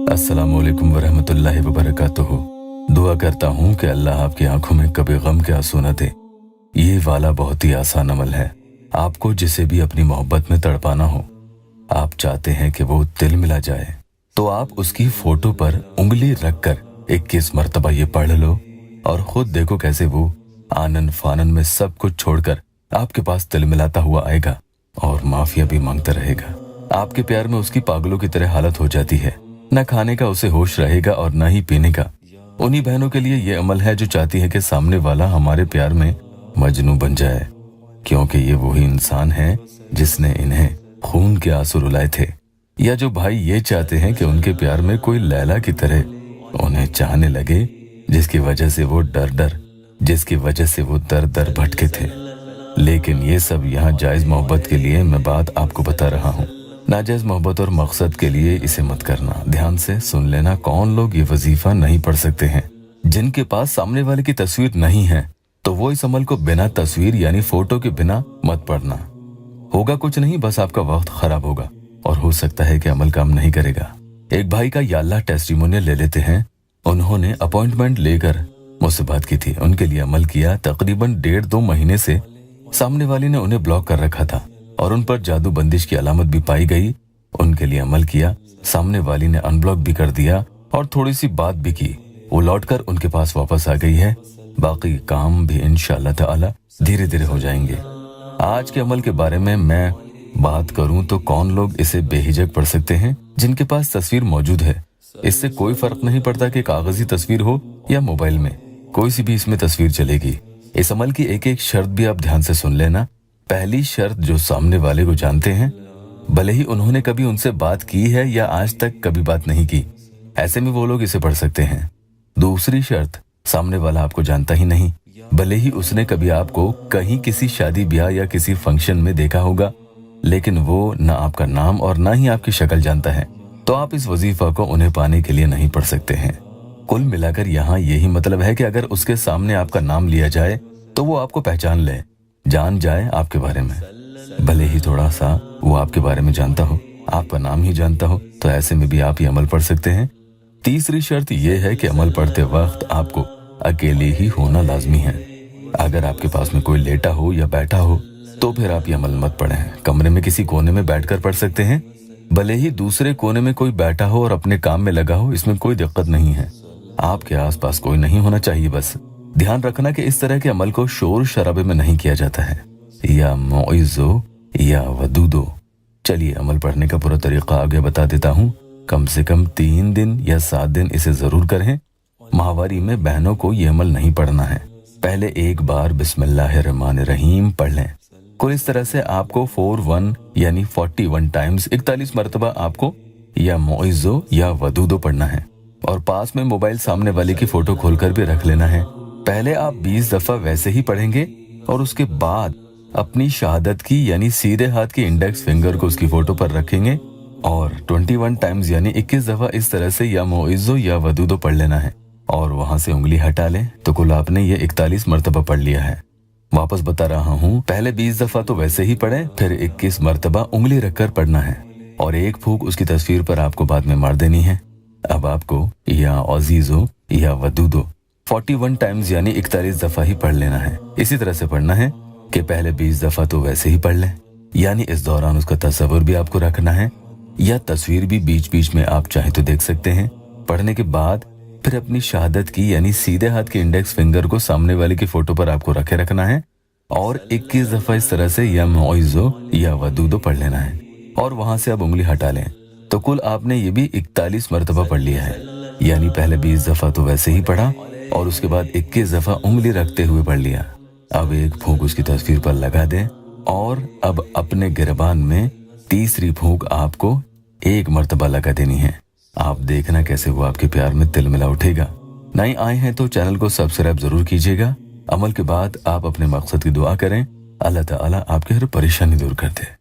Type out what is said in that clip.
अस्सलामुअलैकुम वरहमतुल्लाहि वबरकातुहू। दुआ करता हूँ कि अल्लाह आपकी आंखों में कभी गम के आंसू न दे। ये वाला बहुत ही आसान अमल है। आपको जिसे भी अपनी मोहब्बत में तड़पाना हो, आप चाहते हैं कि वो दिल मिला जाए, तो आप उसकी फोटो पर उंगली रखकर 21 मरतबा ये पढ़ लो और खुद देखो कैसे वो आनन फानन में सब कुछ छोड़कर आपके पास दिल मिलाता हुआ आएगा और माफिया भी मांगता रहेगा। आपके प्यार में उसकी पागलों की तरह हालत हो जाती है। न खाने का उसे होश रहेगा और न ही पीने का। उन्हीं बहनों के लिए ये अमल है जो चाहती है कि सामने वाला हमारे प्यार में मजनू बन जाए, क्योंकि ये वही इंसान है जिसने इन्हें खून के आंसू रुलाए थे। या जो भाई ये चाहते हैं कि उनके प्यार में कोई लैला की तरह उन्हें चाहने लगे, जिसकी वजह से वो दर दर भटके थे। लेकिन ये सब यहाँ जायज मोहब्बत के लिए मैं बात आपको बता रहा हूँ। नाजायज मोहब्बत और मकसद के लिए इसे मत करना। ध्यान से सुन लेना। कौन लोग ये वजीफा नहीं पढ़ सकते हैं? जिनके पास सामने वाले की तस्वीर नहीं है, तो वो इस अमल को बिना तस्वीर यानी फोटो के बिना मत पढ़ना। होगा कुछ नहीं, बस आपका वक्त खराब होगा और हो सकता है कि अमल काम नहीं करेगा। एक भाई का या अल्लाह टेस्टिमोनियल ले लेते हैं। उन्होंने अपॉइंटमेंट लेकर मुझसे बात की थी, उनके लिए अमल किया। तकरीबन 1.5-2 महीने से सामने वाली ने उन्हें ब्लॉक कर रखा था और उन पर जादू बंदिश की अलामत भी पाई गई। उनके लिए अमल किया, सामने वाली ने अनब्लॉक भी कर दिया और थोड़ी सी बात भी की। वो लौटकर उनके पास वापस आ गई है। बाकी काम भी इंशाअल्लाह ताला धीरे धीरे हो जाएंगे। आज के अमल के बारे में मैं बात करूं तो कौन लोग इसे बेहिजक पढ़ सकते हैं? जिनके पास तस्वीर मौजूद है। इससे कोई फर्क नहीं पड़ता कि कागजी तस्वीर हो या मोबाइल में, कोई सी भी इसमें तस्वीर चलेगी। इस अमल की एक एक शर्त भी आप ध्यान से सुन लेना। पहली शर्त, जो सामने वाले को जानते हैं, भले ही उन्होंने कभी उनसे बात की है या आज तक कभी बात नहीं की, ऐसे में वो लोग इसे पढ़ सकते हैं। दूसरी शर्त, सामने वाला आपको जानता ही नहीं, भले ही उसने कभी आपको कहीं किसी शादी ब्याह या किसी फंक्शन में देखा होगा, लेकिन वो न आपका नाम और न ही आपकी शक्ल जानता है, तो आप इस वजीफा को उन्हें पाने के लिए नहीं पढ़ सकते हैं। कुल मिलाकर यहाँ यही मतलब है कि अगर उसके सामने आपका नाम लिया जाए तो वो आपको पहचान ले, जान जाए आपके बारे में। भले ही थोड़ा सा वो आपके बारे में जानता हो, आपका नाम ही जानता हो, तो ऐसे में भी आप ये अमल पढ़ सकते हैं। तीसरी शर्त यह है कि अमल पढ़ते वक्त आपको अकेले ही होना लाजमी है। अगर आपके पास में कोई लेटा हो या बैठा हो तो फिर आप ये अमल मत पढ़ें। कमरे में किसी कोने में बैठकर पढ़ सकते हैं। भले ही दूसरे कोने में कोई बैठा हो और अपने काम में लगा हो, इसमें कोई दिक्कत नहीं है। आपके आसपास कोई नहीं होना चाहिए। बस ध्यान रखना कि इस तरह के अमल को शोर शराबे में नहीं किया जाता है, या मौइज़ो या वदूदो। चलिए अमल पढ़ने का पूरा तरीका आगे बता देता हूँ। कम से कम 3 दिन या 7 दिन इसे जरूर करें। माहवारी में बहनों को ये अमल नहीं पढ़ना है। पहले एक बार बिस्मिल्लाहिर्रहमानिर्रहीम पढ़ लें। कुल इस तरह से आपको 41 यानी 41 टाइम्स 41 मरतबा आपको या मौइज़ो या वदूदो पढ़ना है। और पास में मोबाइल सामने वाले की फोटो खोलकर भी रख लेना है। पहले आप 20 दफा वैसे ही पढ़ेंगे और उसके बाद अपनी शहादत की यानी सीधे हाथ की इंडेक्स फिंगर को उसकी फोटो पर रखेंगे और 21 टाइम्स यानी 21 दफा इस तरह से या मौइज़ो या वदूदो पढ़ लेना है और वहां से उंगली हटा लें तो कुल आपने ये 41 मरतबा पढ़ लिया है। वापस बता रहा हूँ, पहले 20 दफा तो वैसे ही पढ़े, फिर 21 मरतबा उंगली रखकर पढ़ना है और एक फूंक उसकी तस्वीर पर आपको बाद में मार देनी है। अब आपको या अजीजो या वदूदो 41 टाइम्स यानी 41 दफा ही पढ़ लेना है। इसी तरह से पढ़ना है कि पहले 20 दफा तो वैसे ही पढ़ लें, यानी इस दौरान उसका तस्वीर भी आपको रखना है या तस्वीर भी बीच बीच में आप चाहे तो देख सकते हैं। पढ़ने के बाद फिर अपनी शहादत की यानी सीधे हाथ की इंडेक्स फिंगर को सामने वाले की फोटो पर आपको रखे रखना है और 21 दफा इस तरह से या मौइज़ो या वदूदो पढ़ लेना है और वहां से आप उंगली हटा लें तो कुल आपने ये भी 41 मरतबा पढ़ लिया है। यानी पहले 20 दफा तो वैसे ही पढ़ा और उसके बाद 21 दफा उंगली रखते हुए पढ़ लिया। अब एक फूंक उसकी तस्वीर पर लगा दें और अब अपने गिरबान में तीसरी फूंक आपको 1 मरतबा लगा देनी है। आप देखना कैसे वो आपके प्यार में तिलमिला उठेगा। नए आए हैं तो चैनल को सब्सक्राइब जरूर कीजिएगा। अमल के बाद आप अपने मकसद की दुआ करें, अल्लाह ताला आपकी हर परेशानी दूर कर दे।